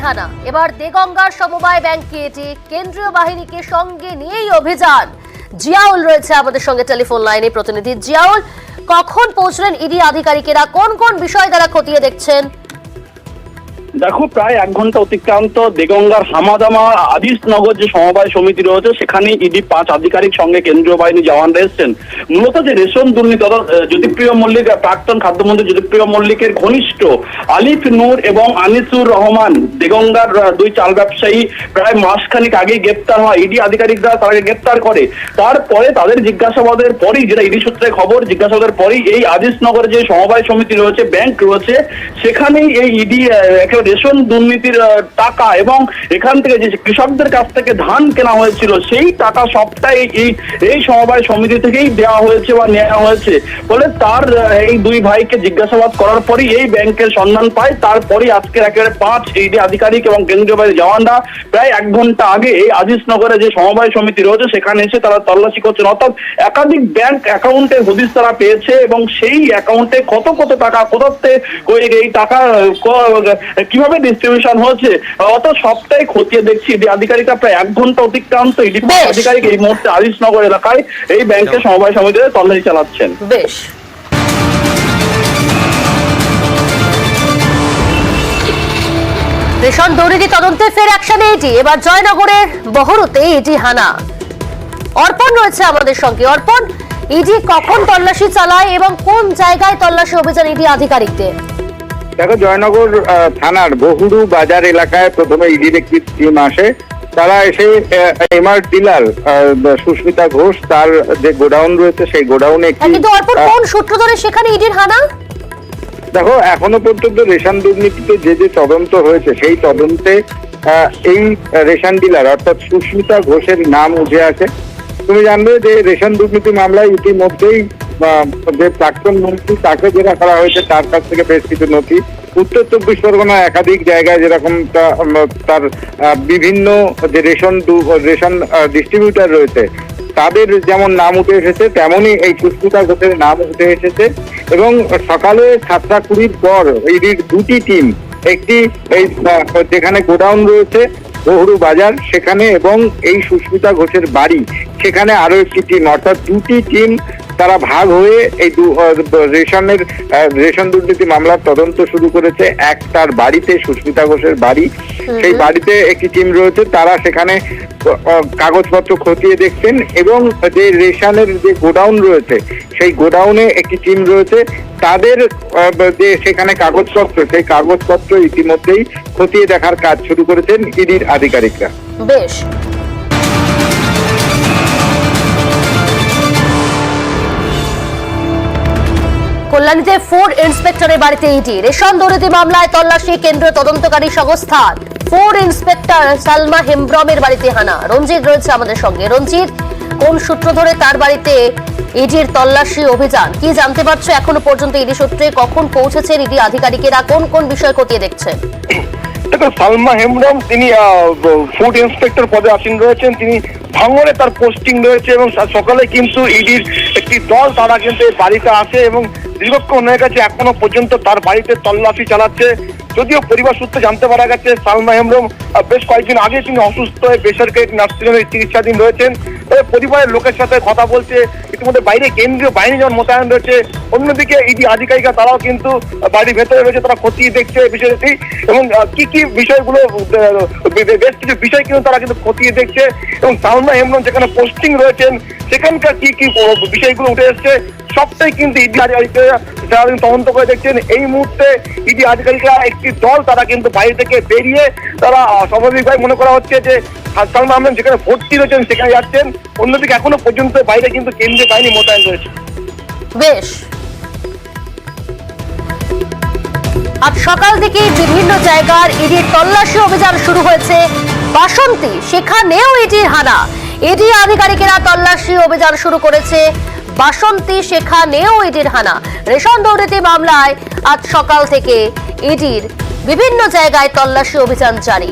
হানা। এবার দেগঙ্গার সমবায় ব্যাংকে এটি কেন্দ্রীয় বাহিনীকে সঙ্গে নিয়েই অভিযান। জিয়াউল রয়েছে আমাদের সঙ্গে টেলিফোন লাইনে। প্রতিনিধি জিয়াউল, কখন পৌঁছলেন ইডি আধিকারিকেরা, কোন কোন বিষয় তারা খতিয়ে দেখছেন? দেখো, প্রায় 1 ঘন্টা অতিক্রান্ত দেগঙ্গার হামাদামা আদিসনগর যে সমবায় সমিতি রয়েছে সেখানে ইডি 5 আধিকারিক সঙ্গে কেন্দ্রীয় বাহিনী জওয়ানরা এসেছেন। মূলত যে রেশন দুর্নীতি, জ্যোতিপ্রিয় মল্লিক, প্রাক্তন খাদ্যমন্ত্রী জ্যোতিপ্রিয় মল্লিকের ঘনিষ্ঠ আলিফ নূর এবং আনিসুর রহমান দেগঙ্গার 2 চাল ব্যবসায়ী প্রায় মাসখানিক আগেই গ্রেপ্তার হয়। ইডি আধিকারিকরা তাকে গ্রেপ্তার করে। তারপরে তাদের জিজ্ঞাসাবাদের পরেই, যেটা ইডি সূত্রে খবর, জিজ্ঞাসাবাদের পরেই এই আদিসনগরে যে সমবায় সমিতি রয়েছে, ব্যাংক রয়েছে, সেখানেই এই ইডি রেশন দুর্নীতির টাকা এবং এখান থেকে যে কৃষকদের কাছ থেকে ধান কেনা হয়েছিল সেই টাকা সবটাই এই সমবায় সমিতি থেকেই দেওয়া হয়েছে বা নেওয়া হয়েছে বলে তার এই 2 ভাইকে জিজ্ঞাসাবাদ করার পরই এই ব্যাংকের সন্ধান পায়। তারপরই আজকে একেবারে 5 ইডি আধিকারিক এবং কেন্দ্রীয় বাহিনীর জওয়ানরা প্রায় 1 ঘন্টা আগে এই আজিজনগরে যে সমবায় সমিতি রয়েছে সেখানে এসে তারা তল্লাশি করছেন। অর্থাৎ একাধিক ব্যাংক অ্যাকাউন্টের হদিশ তারা পেয়েছে এবং সেই অ্যাকাউন্টে কত টাকা কোথাতে এই টাকা কিভাবে ডিস্ট্রিবিউশন হচ্ছে অত সবটাই খতিয়ে দেখছি ইডি আধিকারিকরা। প্রায় 1 ঘন্টা অতিক্রান্ত ইডি আধিকারিক এই মুহূর্তে আজিজনগর এলাকায় এই ব্যাংকের সমবায় সমিতিতে তল্লাশি চালাচ্ছেন। বেশ, রেশন দুর্নীতি তদন্তে ফের অ্যাকশনে ইডি। এবার জয়নগরের বহরুতে ইডি হানা। অর্পণ রয়েছে আমাদের সঙ্গে। অর্পণ, ইডি কখন তল্লাশি চালায় এবং কোন জায়গায় তল্লাশি অভিযান ইডি আধিকারিকদের? দেখো, জয়নগর থানার বহুরু বাজার এলাকায় প্রথমে ইডির একটি টিম আসে। তারা এসে এমআর ডিলার সুস্মিতা ঘোষ, তার যে গোডাউন রয়েছে সেই গোডাউনে কিন্তু অর্পণ, কোন সূত্র ধরে সেখানে ইডির হানা? দেখো, এখনো পর্যন্ত রেশন দুর্নীতিতে যে তদন্ত হয়েছে সেই তদন্তে এই রেশন ডিলার অর্থাৎ সুস্মিতা ঘোষের নাম উঠে আসে। তুমি জানবে যে রেশন দুর্নীতি মামলায় ইতিমধ্যেই যে প্রাক্তন মন্ত্রী তাকে জেরা করা হয়েছে, তার কাছ থেকে বেশ কিছু নথি, উত্তর 24 পরগনা একাধিক জায়গায় যেরকম তার বিভিন্ন যে রেশন ডিস্ট্রিবিউটার রয়েছে তাদের যেমন নাম উঠে এসেছে, তেমনই এই সুস্মিতা ঘোষের নাম উঠে এসেছে। এবং সকালে 7:20 পর ইডির 2টি টিম, একটি এই যেখানে গোডাউন রয়েছে বহুরু বাজার সেখানে এবং এই সুস্মিতা ঘোষের বাড়ি সেখানে আরো একটি টিম, অর্থাৎ 2টি টিম তারা ভাগ হয়ে এই রেশন দুর্নীতি মামলার তদন্ত শুরু করেছে। একটার বাড়িতে, সুস্মিতা ঘোষের বাড়ি, সেই বাড়িতে একটি টিম রয়েছে। তারা সেখানে কাগজপত্র খতিয়ে দেখছেন এবং যে রেশনের যে গোডাউন রয়েছে সেই গোডাউনে একটি টিম রয়েছে। তাদের যে সেখানে কাগজপত্র, সেই কাগজপত্র ইতিমধ্যেই খতিয়ে দেখার কাজ শুরু করেছেন ইডির আধিকারিকরা। বেশ, কল্যাণীতে ফুড ইন্সপেক্টরের বাড়িতে ইডি। রেশন দুর্নীতি মামলায় তল্লাশি কেন্দ্রীয় তদন্তকারী সংস্থার। ফুড ইন্সপেক্টর সালমা হেমব্রমের বাড়িতে হানা। রঞ্জিত রয়েছে আমাদের সঙ্গে। রঞ্জিত, কোন সূত্র ধরে তার বাড়িতে ইডির তল্লাশি অভিযান, কি জানতে পারছো এখনো পর্যন্ত ইডি সূত্রে? কখন পৌঁছেছেন ইডি আধিকারিকেরা, কোন বিষয় খতিয়ে দেখছেন? দেখো, সালমা হেমব্রম তিনি ফুড ইন্সপেক্টর পদে আসীন রয়েছেন। তিনি ভাঙড়ে তার পোস্টিং রয়েছে এবং সকালে কিন্তু ইডির একটি দল তারা কিন্তু বাড়িতে আসে এবং দীর্ঘক্ষণ হয়ে গেছে এখনো পর্যন্ত তার বাড়িতে তল্লাশি চালাচ্ছে। যদিও পরিবার সূত্রে জানতে পারা গেছে সালমা হেমব্রম বেশ কয়েকদিন আগে তিনি অসুস্থ হয়ে বেসরকারি নার্সিংহোমে চিকিৎসাধীন রয়েছেন। পরিবারের লোকের সাথে কথা বলছে। ইতিমধ্যে বাইরে কেন্দ্রীয় বাহিনী যেমন মোতায়েন রয়েছে, অন্যদিকে ইডি আধিকারিকরা তারাও কিন্তু বাড়ির ভেতরে রয়েছে, তারা খতিয়ে দেখছে বিষয়টি এবং কি বিষয়গুলো, বেশ কিছু বিষয় কিন্তু তারা কিন্তু খতিয়ে দেখছে। এবং সালমা হেমব্রম যেখানে পোস্টিং রয়েছেন সেখানকার কি বিষয়গুলো উঠে এসছে সবটাই কিন্তু ইডি আধিকারিকরা যারা তদন্ত করে দেখছেন। এই মুহূর্তে ইডি আধিকারিকরা একটি দল তারা কিন্তু বাইরে থেকে বেরিয়ে তারা স্বাভাবিকভাবে মনে করা হচ্ছে যে সালমা হেমব্রম যেখানে ভর্তি রয়েছেন সেখানে যাচ্ছেন। অন্যদিকে এখনো পর্যন্ত বাইরে কিন্তু কেন্দ্রীয় বাহিনী মোতায়েন রয়েছে। বেশ, আজ সকাল থেকে বিভিন্ন জায়গার ইডির তল্লাশি অভিযান শুরু হয়েছে। বাসন্তী, সেখানেও ইডির হানা। ইডি আধিকারিকেরা তল্লাশি অভিযান শুরু করেছে বাসন্তী, সেখানেও ইডির হানা। রেশন দুর্নীতি মামলায় আজ সকাল থেকে ইডির বিভিন্ন জায়গায় তল্লাশি অভিযান জারি।